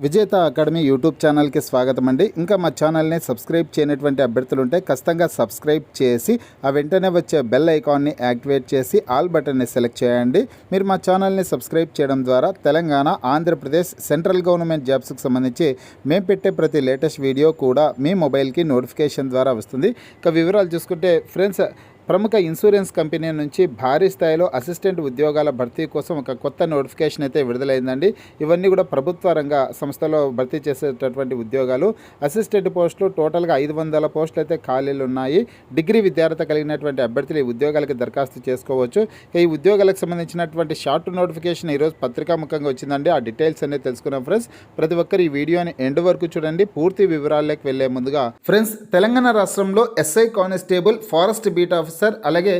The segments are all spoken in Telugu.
విజేత అకాడమీ యూట్యూబ్ ఛానల్కి స్వాగతం అండి. ఇంకా మా ఛానల్ని సబ్స్క్రైబ్ చేయనటువంటి అభ్యర్థులు ఉంటే ఖచ్చితంగా సబ్స్క్రైబ్ చేసి ఆ వెంటనే వచ్చే బెల్ ఐకాన్ని యాక్టివేట్ చేసి ఆల్ బటన్ని సెలెక్ట్ చేయండి. మీరు మా ఛానల్ని సబ్స్క్రైబ్ చేయడం ద్వారా తెలంగాణ, ఆంధ్రప్రదేశ్ సెంట్రల్ గవర్నమెంట్ జాబ్స్కి సంబంధించి మేము పెట్టే ప్రతి లేటెస్ట్ వీడియో కూడా మీ మొబైల్కి నోటిఫికేషన్ ద్వారా వస్తుంది. ఇక వివరాలు చూసుకుంటే ఫ్రెండ్స్, ప్రముఖ ఇన్సూరెన్స్ కంపెనీ నుంచి భారీ స్థాయిలో అసిస్టెంట్ ఉద్యోగాల భర్తీ కోసం ఒక కొత్త నోటిఫికేషన్ అయితే విడుదలైందండి. ఇవన్నీ కూడా ప్రభుత్వ రంగ సంస్థలో భర్తీ చేసేటటువంటి ఉద్యోగాలు. అసిస్టెంట్ పోస్టులు టోటల్గా 500 పోస్టులు అయితే ఖాళీలు ఉన్నాయి. డిగ్రీ విద్యార్హత కలిగినటువంటి అభ్యర్థులు ఈ ఉద్యోగాలకి దరఖాస్తు చేసుకోవచ్చు. ఈ ఉద్యోగాలకు సంబంధించినటువంటి షార్ట్ నోటిఫికేషన్ ఈరోజు పత్రికాముఖంగా వచ్చిందండి. ఆ డీటెయిల్స్ అనేది తెలుసుకున్నాం ఫ్రెండ్స్. ప్రతి ఒక్కరు ఈ వీడియోని ఎండ్ వరకు చూడండి. పూర్తి వివరాల్లోకి వెళ్లే ముందుగా ఫ్రెండ్స్, తెలంగాణ రాష్ట్రంలో SI constable, forest beat officer, అలాగే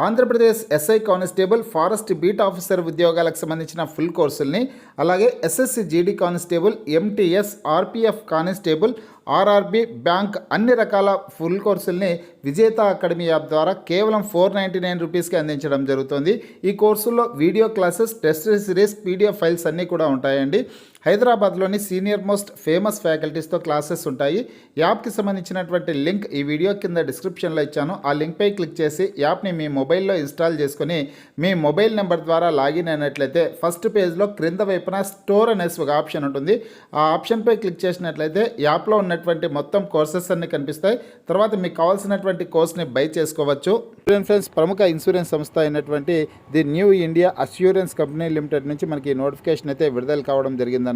Andhra Pradesh SI constable, forest beat officer ఉద్యోగాలకు సంబంధించిన ఫుల్ కోర్సుల్ని, అలాగే SSC GD constable, MTS, RPF constable, RRB, bank అన్ని రకాల ఫుల్ కోర్సుల్ని విజేత అకాడమీ యాప్ ద్వారా కేవలం 499 రూపీస్కి అందించడం జరుగుతుంది. ఈ కోర్సుల్లో video classes, test series, PDF files అన్నీ కూడా ఉంటాయండి. హైదరాబాద్లోని సీనియర్ మోస్ట్ ఫేమస్ ఫ్యాకల్టీస్తో క్లాసెస్ ఉంటాయి. యాప్కి సంబంధించినటువంటి లింక్ ఈ వీడియో కింద డిస్క్రిప్షన్లో ఇచ్చాను. ఆ లింక్పై క్లిక్ చేసి యాప్ని మీ మొబైల్లో ఇన్స్టాల్ చేసుకొని మీ మొబైల్ నెంబర్ ద్వారా లాగిన్ అయినట్లయితే ఫస్ట్ పేజ్లో క్రింద వైపున స్టోర్ అనేసి ఒక ఆప్షన్ ఉంటుంది. ఆ ఆప్షన్పై క్లిక్ చేసినట్లయితే యాప్లో ఉన్నటువంటి మొత్తం కోర్సెస్ అన్ని కనిపిస్తాయి. తర్వాత మీకు కావాల్సినటువంటి కోర్స్ని బై చేసుకోవచ్చు. ఫ్రెండ్స్, ప్రముఖ ఇన్సూరెన్స్ సంస్థ అయినటువంటి the new India assurance company limited నుంచి మనకి నోటిఫికేషన్ అయితే విడుదల కావడం జరిగిందనమాట.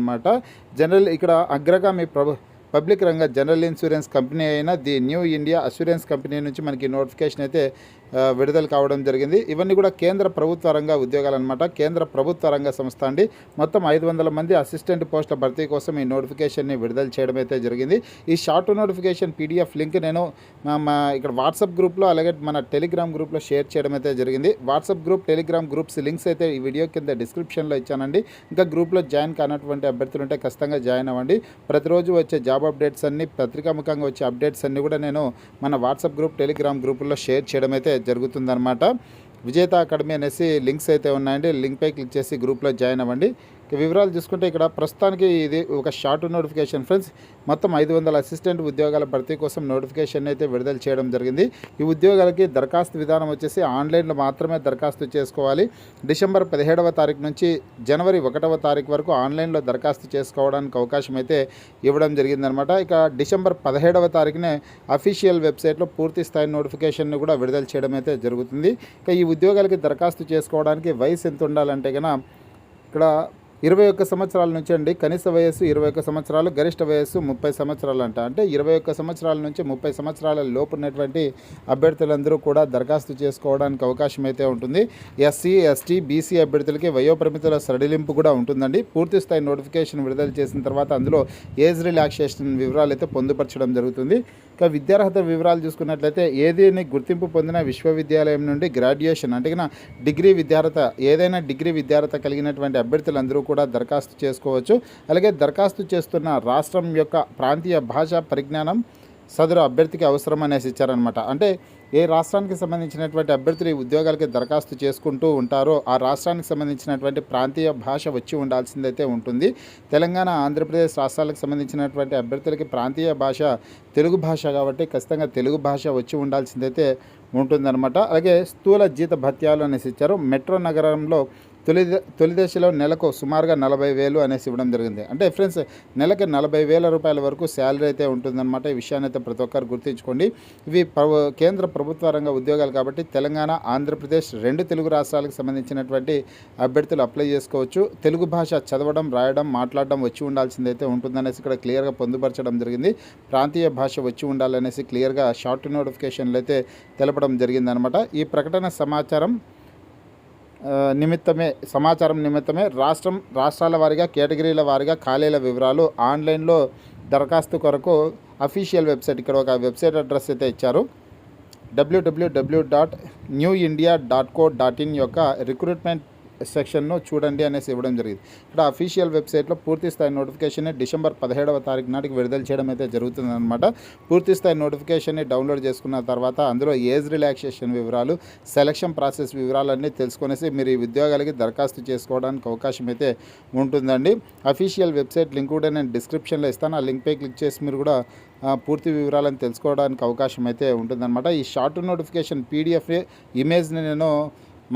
జనరల్ ఇక్కడ అగ్రగా మీ పబ్లిక్ రంగ జనరల్ ఇన్సూరెన్స్ కంపెనీ అయిన the new India assurance company నుంచి మనకి నోటిఫికేషన్ అయితే విడుదల కావడం జరిగింది. ఇవన్నీ కూడా కేంద్ర ప్రభుత్వ రంగ ఉద్యోగాలు అనమాట. కేంద్ర ప్రభుత్వ రంగ సంస్థ అండి. మొత్తం 500 మంది అసిస్టెంట్ పోస్టుల భర్తీ కోసం ఈ నోటిఫికేషన్ని విడుదల చేయడం అయితే జరిగింది. ఈ షార్ట్ నోటిఫికేషన్ పీడిఎఫ్ లింక్ నేను ఇక్కడ వాట్సాప్ గ్రూప్లో, అలాగే మన టెలిగ్రామ్ గ్రూప్లో షేర్ చేయడం అయితే జరిగింది. WhatsApp group, Telegram groups links అయితే ఈ వీడియో కింద డిస్క్రిప్షన్లో ఇచ్చానండి. ఇంకా గ్రూప్లో జాయిన్ కానటువంటి అభ్యర్థులు ఉంటే ఖచ్చితంగా జాయిన్ అవ్వండి. ప్రతిరోజు వచ్చే జాబ్ అప్డేట్స్ అన్ని, పత్రికాముఖంగా వచ్చే అప్డేట్స్ అన్ని కూడా నేను మన వాట్సాప్ గ్రూప్, టెలిగ్రామ్ గ్రూపుల్లో షేర్ చేయడం అయితే జరుగుతుందన్నమాట. విజేత అకాడమీ అనేసి లింక్స్ అయితే ఉన్నాయండి. లింక్పై క్లిక్ చేసి గ్రూప్లో జాయిన్ అవ్వండి. వివరాలు చూసుకుంటే ఇక్కడ ప్రస్తుతానికి ఇది ఒక షార్ట్ నోటిఫికేషన్ ఫ్రెండ్స్. మొత్తం 500 అసిస్టెంట్ ఉద్యోగాల భర్తీ కోసం నోటిఫికేషన్ అయితే విడుదల చేయడం జరిగింది. ఈ ఉద్యోగాలకి దరఖాస్తు విధానం వచ్చేసి ఆన్లైన్లో మాత్రమే దరఖాస్తు చేసుకోవాలి. డిసెంబర్ 17వ తారీఖు నుంచి జనవరి 1వ తారీఖు వరకు ఆన్లైన్లో దరఖాస్తు చేసుకోవడానికి అవకాశం అయితే ఇవ్వడం జరిగిందనమాట. ఇక డిసెంబర్ 17వ తారీఖునే అఫీషియల్ వెబ్సైట్లో పూర్తి స్థాయి నోటిఫికేషన్ను కూడా విడుదల చేయడం అయితే జరుగుతుంది. ఇక ఈ ఉద్యోగాలకి దరఖాస్తు చేసుకోవడానికి వయసు ఎంత ఉండాలంటే కనుక ఇక్కడ 21 సంవత్సరాల నుంచి అండి. కనీస వయస్సు 21 సంవత్సరాలు, గరిష్ట వయస్సు 30 సంవత్సరాలు అంట. అంటే 21 సంవత్సరాల నుంచి 30 సంవత్సరాల లోపు ఉన్నటువంటి అభ్యర్థులందరూ కూడా దరఖాస్తు చేసుకోవడానికి అవకాశం అయితే ఉంటుంది. ఎస్సీ, ఎస్టీ, బీసీ అభ్యర్థులకి వయోపరిమితుల సడలింపు కూడా ఉంటుందండి. పూర్తి స్థాయి నోటిఫికేషన్ విడుదల చేసిన తర్వాత అందులో ఏజ్ రిలాక్సేషన్ వివరాలు అయితే పొందుపరచడం జరుగుతుంది. ఇక విద్యార్హత వివరాలు చూసుకున్నట్లయితే ఏదైనా గుర్తింపు పొందిన విశ్వవిద్యాలయం నుండి గ్రాడ్యుయేషన్ అంటే డిగ్రీ విద్యార్హత, ఏదైనా డిగ్రీ విద్యార్హత కలిగినటువంటి అభ్యర్థులందరూ కూడా దరఖాస్తు చేసుకోవచ్చు. అలాగే దరఖాస్తు చేస్తున్న రాష్ట్రం యొక్క ప్రాంతీయ భాషా పరిజ్ఞానం సదరు అభ్యర్థికి అవసరం అనేసి ఇచ్చారనమాట. అంటే ఏ రాష్ట్రానికి సంబంధించినటువంటి అభ్యర్థులు ఈ ఉద్యోగాలకి దరఖాస్తు చేసుకుంటూ ఉంటారో ఆ రాష్ట్రానికి సంబంధించినటువంటి ప్రాంతీయ భాష వచ్చి ఉండాల్సిందైతే ఉంటుంది. తెలంగాణ, ఆంధ్రప్రదేశ్ రాష్ట్రాలకు సంబంధించినటువంటి అభ్యర్థులకి ప్రాంతీయ భాష తెలుగు భాష కాబట్టి ఖచ్చితంగా తెలుగు భాష వచ్చి ఉండాల్సిందైతే ఉంటుందన్నమాట. అలాగే స్థూల జీత భత్యాలు అనేసి ఇచ్చారు. మెట్రో నగరంలో తొలి దశలో నెలకు సుమారుగా 40,000 అనేసి ఇవ్వడం జరిగింది. అంటే ఫ్రెండ్స్, నెలకి 40,000 రూపాయల వరకు శాలరీ అయితే ఉంటుందన్నమాట. ఈ విషయాన్ని అయితే ప్రతి ఒక్కరు గుర్తుంచుకోండి. ఇవి కేంద్ర ప్రభుత్వ రంగ ఉద్యోగాలు కాబట్టి తెలంగాణ, ఆంధ్రప్రదేశ్ 2 తెలుగు రాష్ట్రాలకు సంబంధించినటువంటి అభ్యర్థులు అప్లై చేసుకోవచ్చు. తెలుగు భాష చదవడం, రాయడం, మాట్లాడడం వచ్చి ఉండాల్సిందైతే ఉంటుందనేసి ఇక్కడ క్లియర్గా పొందుపరచడం జరిగింది. ప్రాంతీయ భాష వచ్చి ఉండాలనేసి క్లియర్గా షార్ట్ నోటిఫికేషన్లు అయితే తెలపడం జరిగిందనమాట. ఈ ప్రకటన సమాచారం నిమిత్తమే రాష్ట్రాల వారీగా, కేటగిరీల వారీగా ఖాళీల వివరాలు ఆన్లైన్లో దరఖాస్తు కొరకు అఫీషియల్ వెబ్సైట్, ఇక్కడ ఒక వెబ్సైట్ అడ్రస్ అయితే ఇచ్చారు. www.newindia.co.in యొక్క సెక్షన్ను చూడండి అనేసి ఇవ్వడం జరిగింది. ఇక్కడ అఫీషియల్ వెబ్సైట్లో పూర్తి స్థాయి నోటిఫికేషన్ని డిసెంబర్ 17వ తారీఖు నాటికి విడుదల చేయడం అయితే జరుగుతుందన్నమాట. పూర్తి స్థాయి నోటిఫికేషన్ని డౌన్లోడ్ చేసుకున్న తర్వాత అందులో ఏజ్ రిలాక్సేషన్ వివరాలు, సెలక్షన్ ప్రాసెస్ వివరాలన్నీ తెలుసుకొనేసి మీరు ఈ ఉద్యోగాలకి దరఖాస్తు చేసుకోవడానికి అవకాశం అయితే ఉంటుందండి. అఫీషియల్ వెబ్సైట్ లింక్ కూడా నేను డిస్క్రిప్షన్లో ఇస్తాను. ఆ లింక్పై క్లిక్ చేసి మీరు కూడా పూర్తి వివరాలను తెలుసుకోవడానికి అవకాశం అయితే ఉంటుందన్నమాట. ఈ షార్ట్ నోటిఫికేషన్ పీడిఎఫ్ ఇమేజ్ని నేను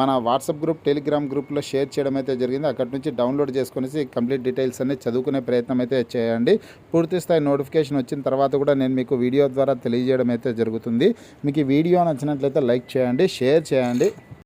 మన వాట్సాప్ గ్రూప్, టెలిగ్రామ్ గ్రూప్లో షేర్ చేయడం అయితే జరిగింది. అక్కడి నుంచి డౌన్లోడ్ చేసుకునేసి కంప్లీట్ డీటెయిల్స్ అన్ని చదువుకునే ప్రయత్నం అయితే చేయండి. పూర్తి స్థాయి నోటిఫికేషన్ వచ్చిన తర్వాత కూడా నేను మీకు వీడియో ద్వారా తెలియజేయడం అయితే జరుగుతుంది. మీకు ఈ వీడియో నచ్చినట్లయితే లైక్ చేయండి, షేర్ చేయండి.